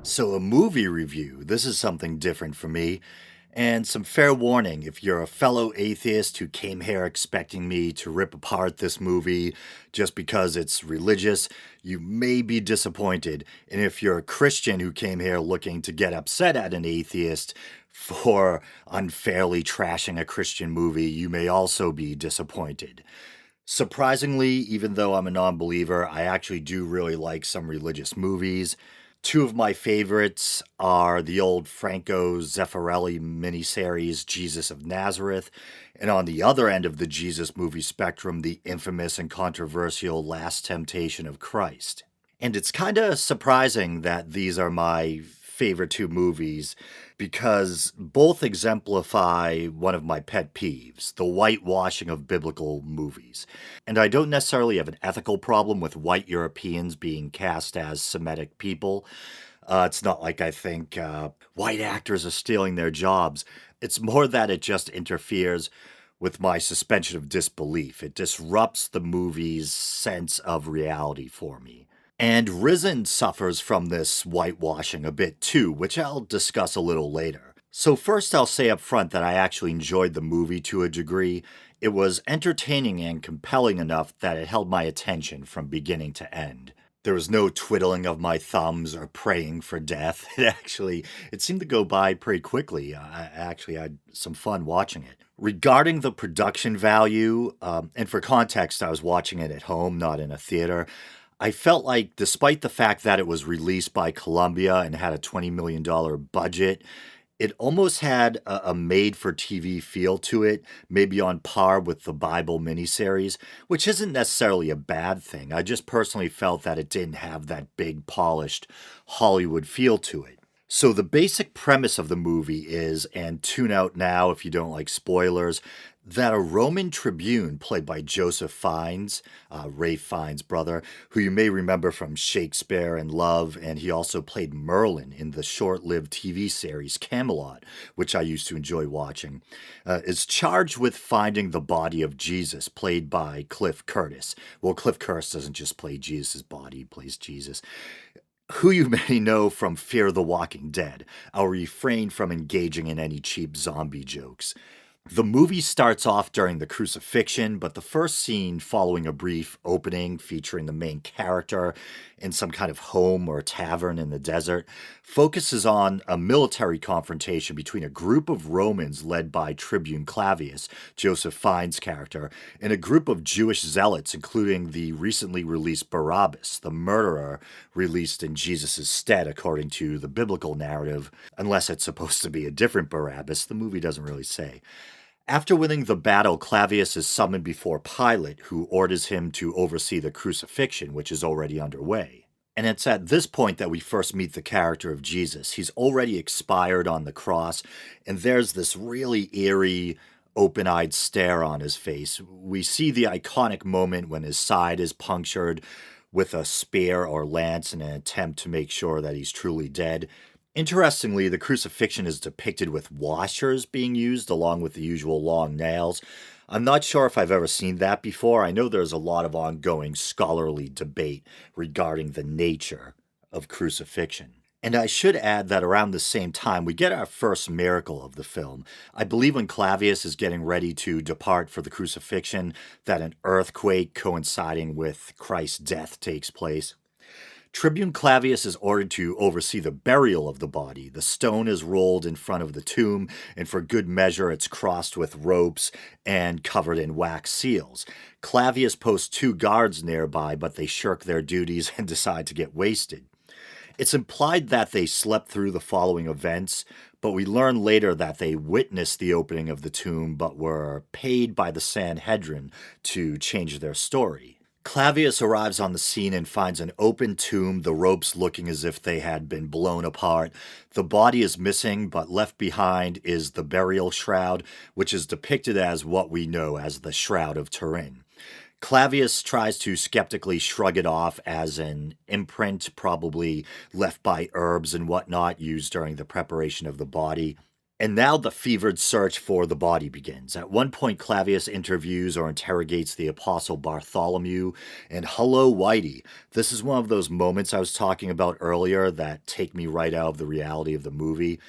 So, a movie review, this is something different for me. And some fair warning if you're a fellow atheist who came here expecting me to rip apart this movie just because it's religious, you may be disappointed. And if you're a Christian who came here looking to get upset at an atheist for unfairly trashing a Christian movie, you may also be disappointed. Surprisingly, even though I'm a non believer, I actually do really like some religious movies. Two of my favorites are the old Franco Zeffirelli miniseries Jesus of Nazareth, and on the other end of the Jesus movie spectrum, the infamous and controversial Last Temptation of Christ. And it's kind of surprising that these are my favorite two movies because both exemplify one of my pet peeves, the whitewashing of biblical movies. And I don't necessarily have an ethical problem with white Europeans being cast as Semitic people. It's not like I think white actors are stealing their jobs. It's more that it just interferes with my suspension of disbelief. It disrupts the movie's sense of reality for me. And Risen suffers from this whitewashing a bit too, which I'll discuss a little later. So, first, I'll say up front that I actually enjoyed the movie to a degree. It was entertaining and compelling enough that it held my attention from beginning to end. There was no twiddling of my thumbs or praying for death. It seemed to go by pretty quickly. I actually had some fun watching it. Regarding the production value, and for context, I was watching it at home, not in a theater. I felt like, despite the fact that it was released by Columbia and had a $20 million budget, it almost had a made for TV feel to it, maybe on par with the Bible miniseries, which isn't necessarily a bad thing. I just personally felt that it didn't have that big, polished Hollywood feel to it. So, the basic premise of the movie is, and tune out now if you don't like spoilers, that a Roman tribune played by Joseph Fiennes, Ray Fiennes' brother, who you may remember from Shakespeare and Love, and he also played Merlin in the short lived TV series Camelot, which I used to enjoy watching, is charged with finding the body of Jesus, played by Cliff Curtis. Well, Cliff Curtis doesn't just play Jesus' body, he plays Jesus, who you may know from Fear the Walking Dead. I'll refrain from engaging in any cheap zombie jokes. The movie starts off during the crucifixion, but the first scene, following a brief opening featuring the main character in some kind of home or tavern in the desert, focuses on a military confrontation between a group of Romans led by Tribune Clavius, Joseph Fiennes' character, and a group of Jewish zealots, including the recently released Barabbas, the murderer released in Jesus' stead, according to the biblical narrative, unless it's supposed to be a different Barabbas. The movie doesn't really say. After winning the battle, Clavius is summoned before Pilate, who orders him to oversee the crucifixion, which is already underway. And it's at this point that we first meet the character of Jesus. He's already expired on the cross, and there's this really eerie, open eyed stare on his face. We see the iconic moment when his side is punctured with a spear or lance in an attempt to make sure that he's truly dead. Interestingly, the crucifixion is depicted with washers being used along with the usual long nails. I'm not sure if I've ever seen that before. I know there's a lot of ongoing scholarly debate regarding the nature of crucifixion. And I should add that around the same time, we get our first miracle of the film. I believe when Clavius is getting ready to depart for the crucifixion, that an earthquake coinciding with Christ's death takes place. Tribune Clavius is ordered to oversee the burial of the body. The stone is rolled in front of the tomb, and for good measure, it's crossed with ropes and covered in wax seals. Clavius posts two guards nearby, but they shirk their duties and decide to get wasted. It's implied that they slept through the following events, but we learn later that they witnessed the opening of the tomb but were paid by the Sanhedrin to change their story. Clavius arrives on the scene and finds an open tomb, the ropes looking as if they had been blown apart. The body is missing, but left behind is the burial shroud, which is depicted as what we know as the Shroud of Turin. Clavius tries to skeptically shrug it off as an imprint, probably left by herbs and whatnot used during the preparation of the body. And now the fevered search for the body begins. At one point, Clavius interviews or interrogates the apostle Bartholomew, and hello, Whitey. This is one of those moments I was talking about earlier that take me right out of the reality of the movie.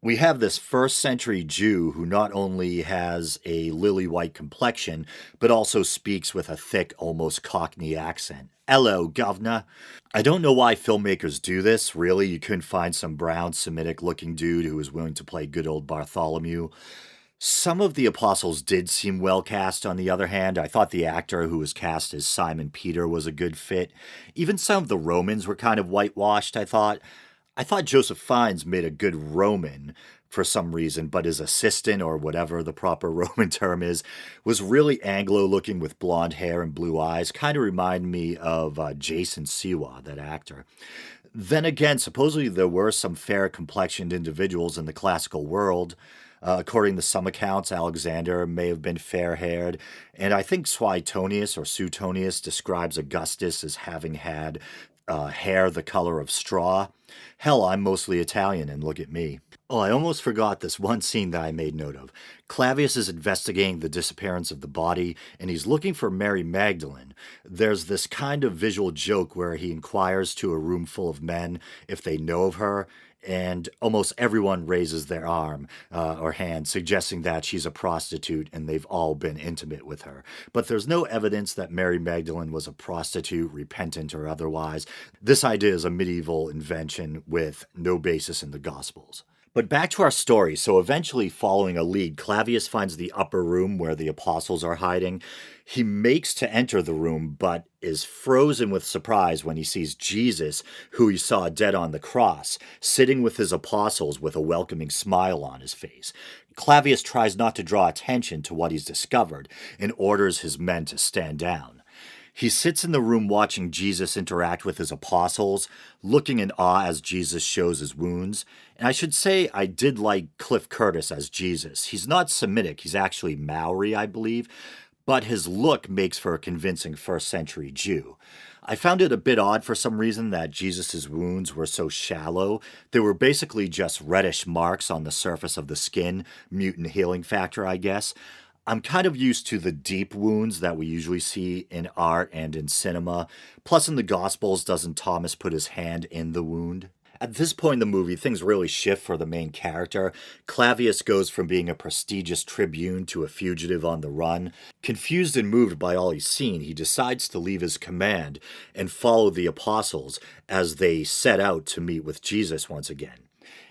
We have this first century Jew who not only has a lily white complexion, but also speaks with a thick, almost Cockney accent. Hello, governor. I don't know why filmmakers do this, really. You couldn't find some brown Semitic looking dude who was willing to play good old Bartholomew. Some of the apostles did seem well cast, on the other hand. I thought the actor who was cast as Simon Peter was a good fit. Even some of the Romans were kind of whitewashed, I thought. I thought Joseph Fiennes made a good Roman for some reason, but his assistant, or whatever the proper Roman term is, was really Anglo looking with blonde hair and blue eyes. Kind of reminded me of Jason Siwa, that actor. Then again, supposedly there were some fair complexioned individuals in the classical world. According to some accounts, Alexander may have been fair haired, and I think Suetonius or Suetonius describes Augustus as having had hair the color of straw. Hell, I'm mostly Italian, and look at me. Oh, I almost forgot this one scene that I made note of. Clavius is investigating the disappearance of the body, and he's looking for Mary Magdalene. There's this kind of visual joke where he inquires to a room full of men if they know of her, and almost everyone raises their arm or hand, suggesting that she's a prostitute and they've all been intimate with her. But there's no evidence that Mary Magdalene was a prostitute, repentant or otherwise. This idea is a medieval invention with no basis in the Gospels. But back to our story. So eventually, following a lead, Clavius finds the upper room where the apostles are hiding. He makes to enter the room, but is frozen with surprise when he sees Jesus, who he saw dead on the cross, sitting with his apostles with a welcoming smile on his face. Clavius tries not to draw attention to what he's discovered and orders his men to stand down. He sits in the room watching Jesus interact with his apostles, looking in awe as Jesus shows his wounds. And I should say I did like Cliff Curtis as Jesus. He's not Semitic, he's actually Maori, I believe, but his look makes for a convincing first century Jew. I found it a bit odd for some reason that Jesus' wounds were so shallow. They were basically just reddish marks on the surface of the skin, mutant healing factor, I guess. I'm kind of used to the deep wounds that we usually see in art and in cinema. Plus, in the Gospels, doesn't Thomas put his hand in the wound? At this point in the movie, things really shift for the main character. Clavius goes from being a prestigious tribune to a fugitive on the run. Confused and moved by all he's seen, he decides to leave his command and follow the apostles as they set out to meet with Jesus once again.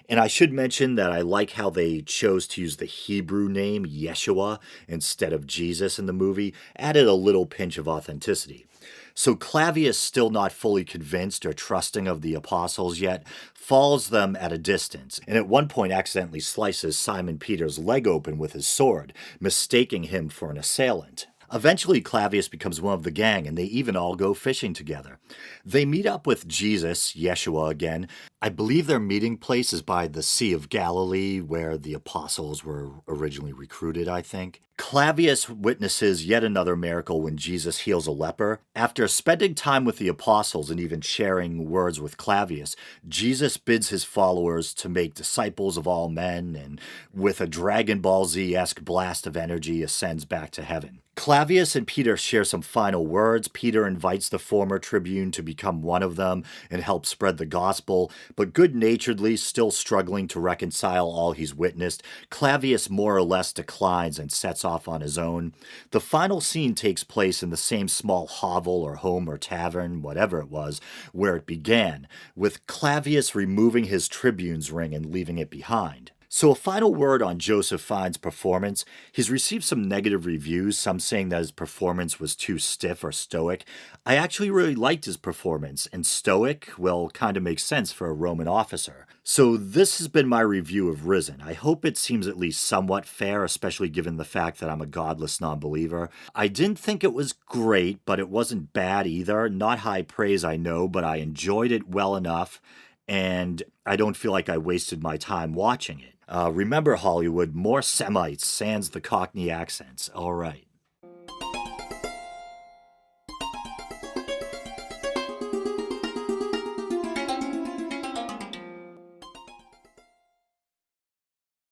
And I should mention that I like how they chose to use the Hebrew name Yeshua instead of Jesus in the movie, added a little pinch of authenticity. So Clavius, still not fully convinced or trusting of the apostles yet, follows them at a distance, and at one point accidentally slices Simon Peter's leg open with his sword, mistaking him for an assailant. Eventually, Clavius becomes one of the gang, and they even all go fishing together. They meet up with Jesus, Yeshua again. I believe their meeting place is by the Sea of Galilee, where the apostles were originally recruited, I think. Clavius witnesses yet another miracle when Jesus heals a leper. After spending time with the apostles and even sharing words with Clavius, Jesus bids his followers to make disciples of all men, and with a Dragon Ball Z-esque blast of energy ascends back to heaven. Clavius and Peter share some final words. Peter invites the former tribune to become one of them and help spread the gospel, but good-naturedly, still struggling to reconcile all he's witnessed, Clavius more or less declines and sets off on his own. The final scene takes place in the same small hovel or home or tavern, whatever it was, where it began, with Clavius removing his tribune's ring and leaving it behind. So a final word on Joseph Fiennes' performance. He's received some negative reviews, some saying that his performance was too stiff or stoic. I actually really liked his performance, and stoic, well, kind of makes sense for a Roman officer. So this has been my review of Risen. I hope it seems at least somewhat fair, especially given the fact that I'm a godless non-believer. I didn't think it was great, but it wasn't bad either. Not high praise, I know, but I enjoyed it well enough, and I don't feel like I wasted my time watching it. Remember, Hollywood, more Semites sans the Cockney accents. All right.